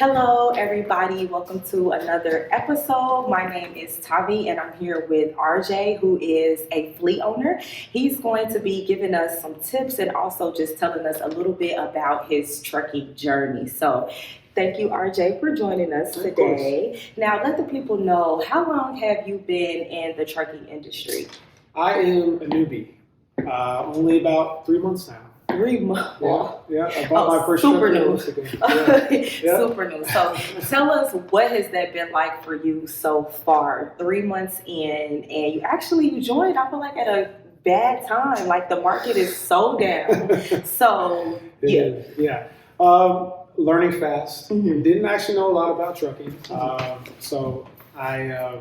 Hello, everybody. Welcome to another episode. My name is Tavi, and I'm here with RJ, who is a fleet owner. He's going to be giving us some tips and also just telling us a little bit about his trucking journey. So, thank you, RJ, for joining us today. Now, let the people know, how long have you been in the trucking industry? I am a newbie. Only about 3 months now. 3 months. Yeah. I bought my first super truck new. months ago. Yeah. Super new. So tell us, what has that been like for you so far? 3 months in, and you joined, I feel like, at a bad time. Like, the market is so down. So Yeah. Learning fast. Mhm. Didn't actually know a lot about trucking. So I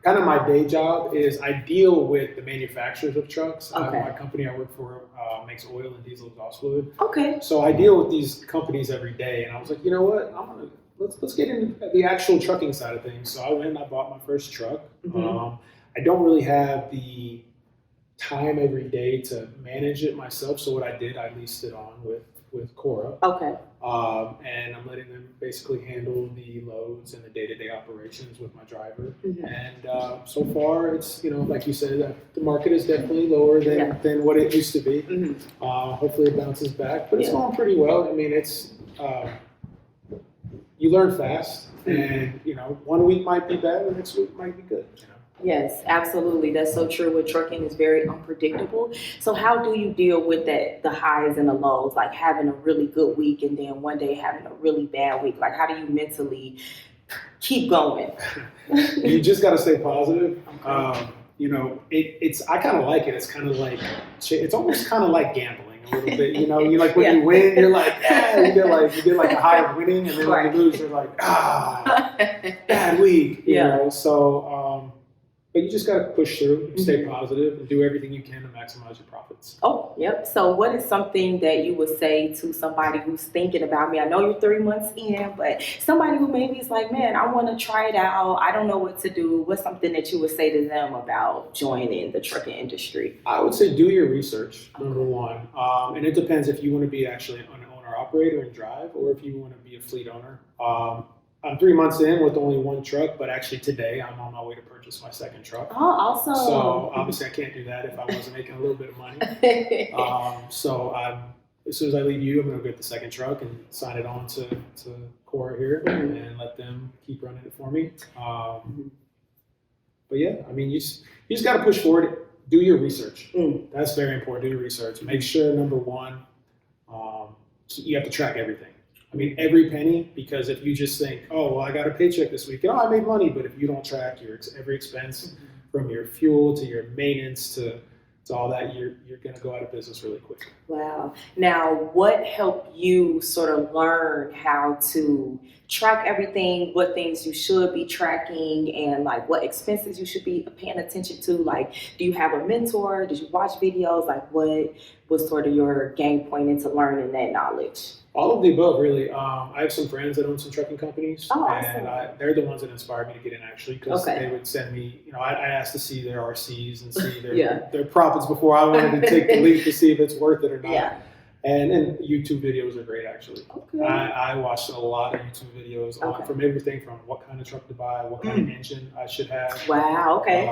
kind of my day job is I deal with the manufacturers of trucks. Okay. My company I work for makes oil and diesel exhaust fluid. Okay. So I deal with these companies every day, and I was like, you know what? Let's get into the actual trucking side of things. So I went and I bought my first truck. Mhm. I don't really have the time every day to manage it myself. So what I did, I leased it on with Kora. Okay. And I'm letting them basically handle the loads and the day-to-day operations with my driver. Mhm. And so far, it's, like you said, the market is definitely lower than what it used to be. Mhm. Hopefully it bounces back, but it's going pretty well. I mean, it's you learn fast, and 1 week might be bad, the next week might be good. Yes, absolutely. That's so true. With trucking, is very unpredictable. So how do you deal with that, the highs and the lows, like having a really good week and then one day having a really bad week? Like, how do you mentally keep going? You just got to stay positive. It's I kind of like it. It's kind of like, it's almost kind of like gambling a little bit. You like when you win, you're like, yeah, you get like a high of winning, and then when you lose, you're like, bad week. So. But you just got to push through, stay positive, and do everything you can to maximize your profits. Oh, yep. So what is something that you would say to somebody who's thinking about me? I know you're 3 months in, but somebody who maybe is like, man, I want to try it out. I don't know what to do. What's something that you would say to them about joining the trucking industry? I would say do your research, number one. And it depends if you want to be actually an owner-operator and drive, or if you want to be a fleet owner. I'm 3 months in with only one truck, but actually today I'm on my way to purchase my second truck. Oh, awesome. So obviously I can't do that if I wasn't making a little bit of money. As soon as I leave you, I'm going to get the second truck and sign it on to Kora here and let them keep running it for me. But yeah, I mean, you just got to push forward. Do your research. That's very important. Do your research. Make sure, number one, you have to track everything. I mean, every penny, because if you just think, oh, well, I got a paycheck this week, I made money, but if you don't track every expense, from your fuel to your maintenance to all that, you're going to go out of business really quick. Wow. Now, what helped you sort of learn how to track everything, what things you should be tracking, and like what expenses you should be paying attention to? Like, do you have a mentor? Did you watch videos? Like, what was sort of your game point into learning that knowledge? All of the above, really. I have some friends that own some trucking companies, awesome. And they're the ones that inspired me to get in, actually, because they would send me, I asked to see their RCs and see their profits before I wanted to take the leap to see if it's worth it or not. Yeah. And YouTube videos are great, actually. Okay. I watched a lot of YouTube videos from everything from what kind of truck to buy, what kind of engine I should have. Wow, okay.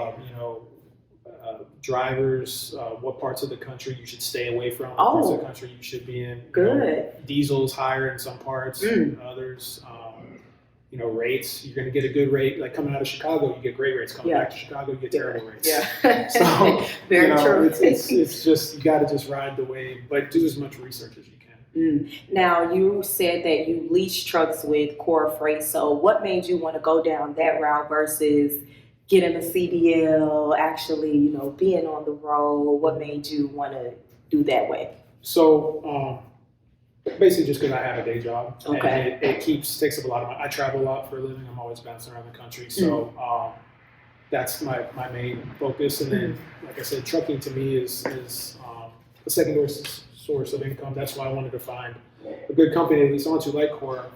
Drivers, what parts of the country you should stay away from, what parts of the country you should be in. Good. Diesel's higher in some parts than others. Rates, you're going to get a good rate. Like coming out of Chicago, you get great rates. Coming back to Chicago, you get terrible rates. Yeah. So, very true. It's just, you got to just ride the wave, but do as much research as you can. Now, you said that you lease trucks with Kora Freight. So what made you want to go down that route versus getting a CDL, actually, being on the road? What made you want to do that way? So, basically just because I have a day job. Okay. And it takes up a lot of money. I travel a lot for a living. I'm always bouncing around the country. So that's my main focus. And then, like I said, trucking to me is a secondary source of income. That's why I wanted to find a good company, at least on to, like Kora.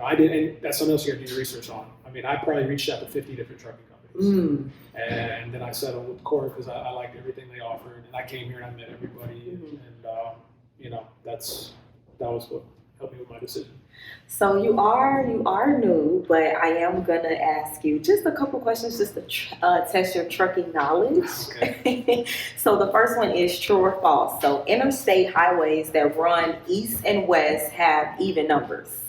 I did, and that's something else you got to do research on. I mean, I probably reached out to 50 different trucking companies. And then I settled with Kora because I liked everything they offered. And I came here and I met everybody. And that was what help me with my decision. So you are new, but I am gonna ask you just a couple questions just to test your trucking knowledge. Okay. So the first one is true or false. So interstate highways that run east and west have even numbers.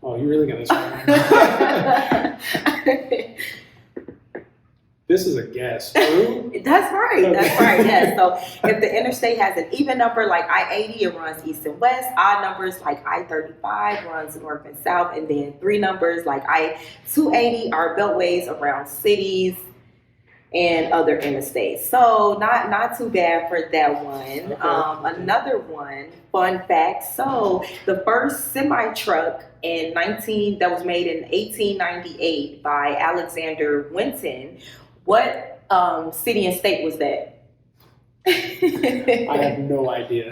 Oh, you really gonna try? This is a guess. True? That's right. Yes. So if the interstate has an even number like I-80, it runs east and west. Odd numbers like I-35 runs north and south, and then three numbers like I-280 are beltways around cities and other interstates. So not too bad for that one. Okay. Another one, fun fact. So the first semi truck that was made in 1898 by Alexander Winton. What city and state was that? I have no idea.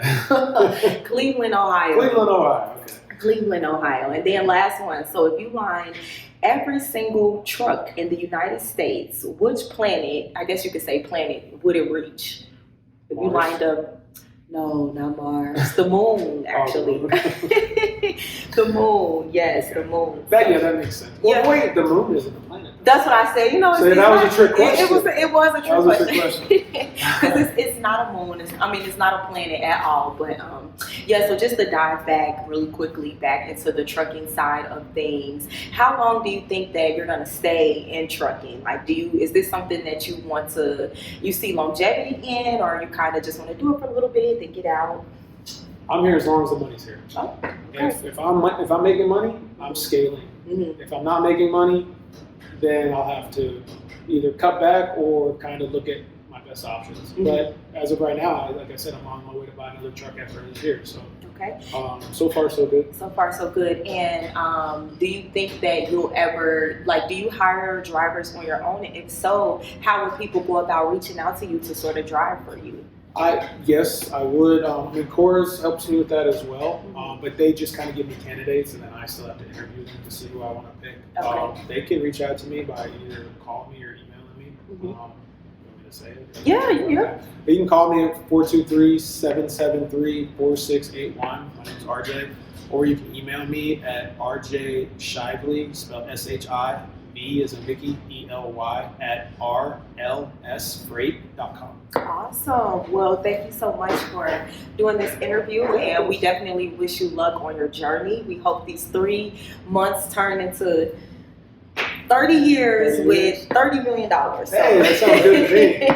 Cleveland, Ohio. Cleveland, Ohio. Okay. Cleveland, Ohio. And then last one. So if you line every single truck in the United States, which planet, I guess you could say planet, would it reach? If you Mars? lined up, no, not Mars. The moon, actually. The moon, yes, the moon. That makes sense. Well, Yeah. wait, the moon isn't a planet. That's what I said. You know, So that was a trick question. It was a trick That was a trick question. Because it's not a moon. It's not a planet at all. But yeah. So just to dive back really quickly back into the trucking side of things, how long do you think that you're gonna stay in trucking? Like, is this something that you see longevity in, or you kind of just want to do it for a little bit then get out? I'm here as long as the money's here. Oh, okay. If I'm making money, I'm scaling. Mm-hmm. If I'm not making money, then I'll have to either cut back or kind of look at my best options. Mm-hmm. But as of right now, like I said, I'm on my way to buy another truck after this year. So Okay. So far so good. So far, so good. And do you think that you'll ever, do you hire drivers on your own? And if so, how would people go about reaching out to you to sort of drive for you? Yes, I would. Kora's helps me with that as well. But they just kind of give me candidates, and then I still have to interview them to see who I want to pick. Okay. They can reach out to me by either calling me or emailing me. Mhm. You want me to say it? Yeah. You can call me at 423-773-4681. My name is RJ. Or you can email me at rjshively, spelled SHIV as in Vicky, ELY, at rlsfreight.com. Awesome. Well, thank you so much for doing this interview, and we definitely wish you luck on your journey. We hope these 3 months turn into 30 years with $30 million. Hey, that sounds good to me.